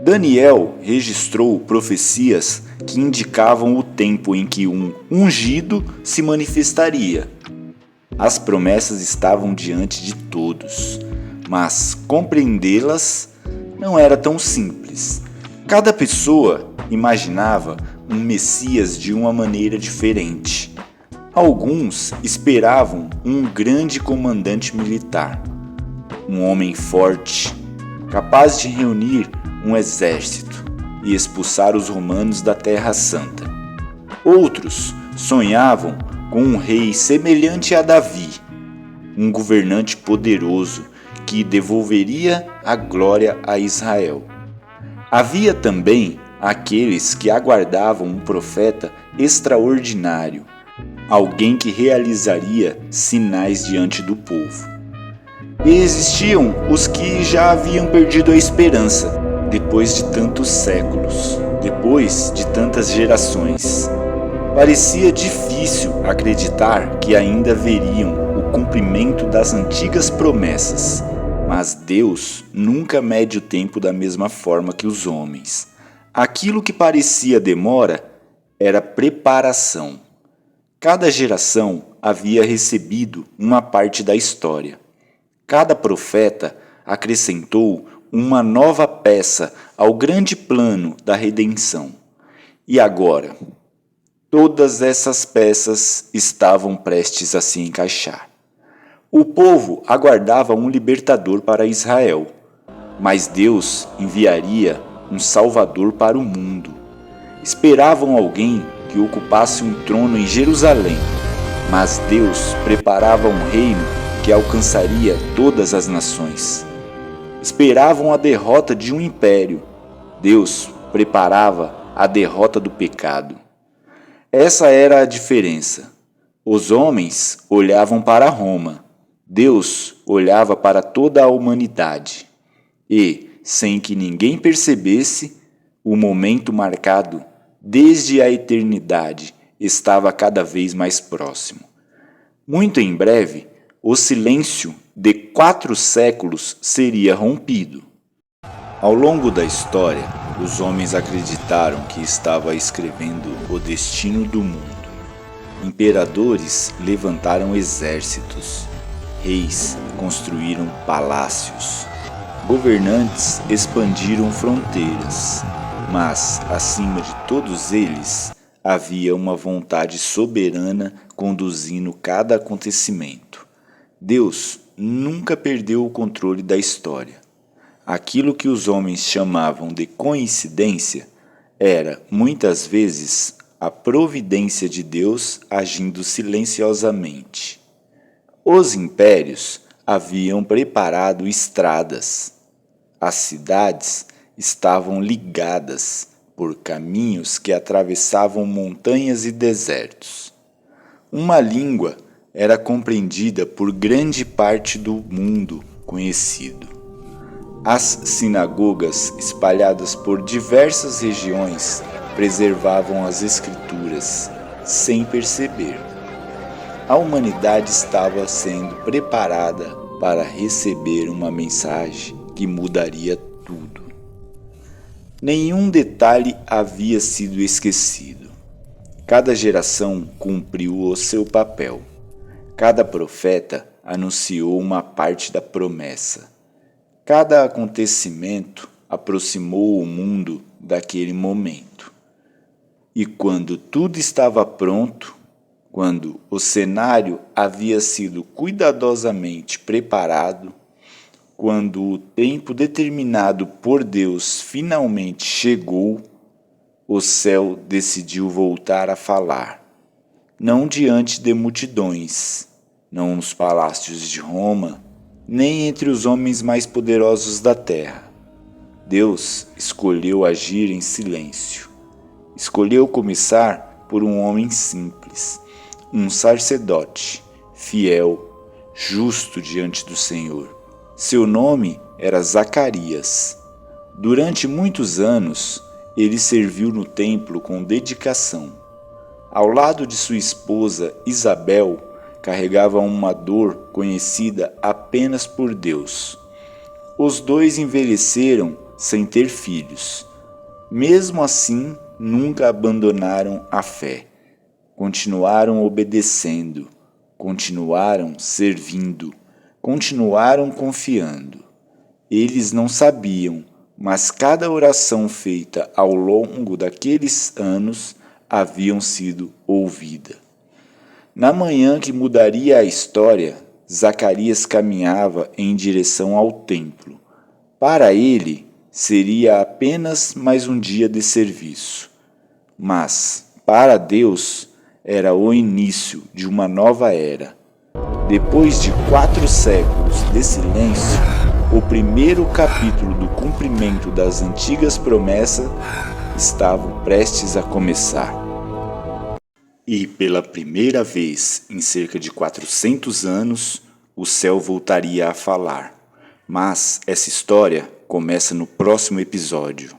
Daniel registrou profecias que indicavam o tempo em que um ungido se manifestaria. As promessas estavam diante de todos, mas compreendê-las não era tão simples. Cada pessoa imaginava um Messias de uma maneira diferente. Alguns esperavam um grande comandante militar, um homem forte, capaz de reunir um exército e expulsar os romanos da Terra Santa. Outros sonhavam com um rei semelhante a Davi, um governante poderoso que devolveria a glória a Israel. Havia também aqueles que aguardavam um profeta extraordinário, alguém que realizaria sinais diante do povo. E existiam os que já haviam perdido a esperança, depois de tantos séculos, depois de tantas gerações. Parecia difícil acreditar que ainda veriam o cumprimento das antigas promessas, mas Deus nunca mede o tempo da mesma forma que os homens. Aquilo que parecia demora era preparação. Cada geração havia recebido uma parte da história. Cada profeta acrescentou uma nova peça ao grande plano da redenção. E agora, todas essas peças estavam prestes a se encaixar. O povo aguardava um libertador para Israel, mas Deus enviaria um Salvador para o mundo. Esperavam alguém que ocupasse um trono em Jerusalém, mas Deus preparava um reino que alcançaria todas as nações. Esperavam a derrota de um império. Deus preparava a derrota do pecado. Essa era a diferença. Os homens olhavam para Roma. Deus olhava para toda a humanidade. E, sem que ninguém percebesse, o momento marcado desde a eternidade estava cada vez mais próximo. Muito em breve, o silêncio de 4 séculos seria rompido. Ao longo da história, os homens acreditaram que estava escrevendo o destino do mundo. Imperadores levantaram exércitos, reis construíram palácios, governantes expandiram fronteiras, mas, acima de todos eles, havia uma vontade soberana conduzindo cada acontecimento. Deus nunca perdeu o controle da história. Aquilo que os homens chamavam de coincidência era, muitas vezes, a providência de Deus agindo silenciosamente. Os impérios haviam preparado estradas. As cidades estavam ligadas por caminhos que atravessavam montanhas e desertos. Uma língua era compreendida por grande parte do mundo conhecido. As sinagogas, espalhadas por diversas regiões, preservavam as Escrituras, sem perceber. A humanidade estava sendo preparada para receber uma mensagem que mudaria tudo. Nenhum detalhe havia sido esquecido. Cada geração cumpriu o seu papel. Cada profeta anunciou uma parte da promessa. Cada acontecimento aproximou o mundo daquele momento. E quando tudo estava pronto, quando o cenário havia sido cuidadosamente preparado, quando o tempo determinado por Deus finalmente chegou, o céu decidiu voltar a falar, não diante de multidões, não nos palácios de Roma, nem entre os homens mais poderosos da terra. Deus escolheu agir em silêncio. Escolheu começar por um homem simples, um sacerdote, fiel, justo diante do Senhor. Seu nome era Zacarias. Durante muitos anos, ele serviu no templo com dedicação. Ao lado de sua esposa Isabel, carregava uma dor conhecida apenas por Deus. Os dois envelheceram sem ter filhos. Mesmo assim, nunca abandonaram a fé. Continuaram obedecendo, continuaram servindo, continuaram confiando. Eles não sabiam, mas cada oração feita ao longo daqueles anos haviam sido ouvida. Na manhã que mudaria a história, Zacarias caminhava em direção ao templo. Para ele, seria apenas mais um dia de serviço. Mas, para Deus, era o início de uma nova era. Depois de 4 séculos de silêncio, o primeiro capítulo do cumprimento das antigas promessas estava prestes a começar. E pela primeira vez em cerca de 400 anos, o céu voltaria a falar. Mas essa história começa no próximo episódio.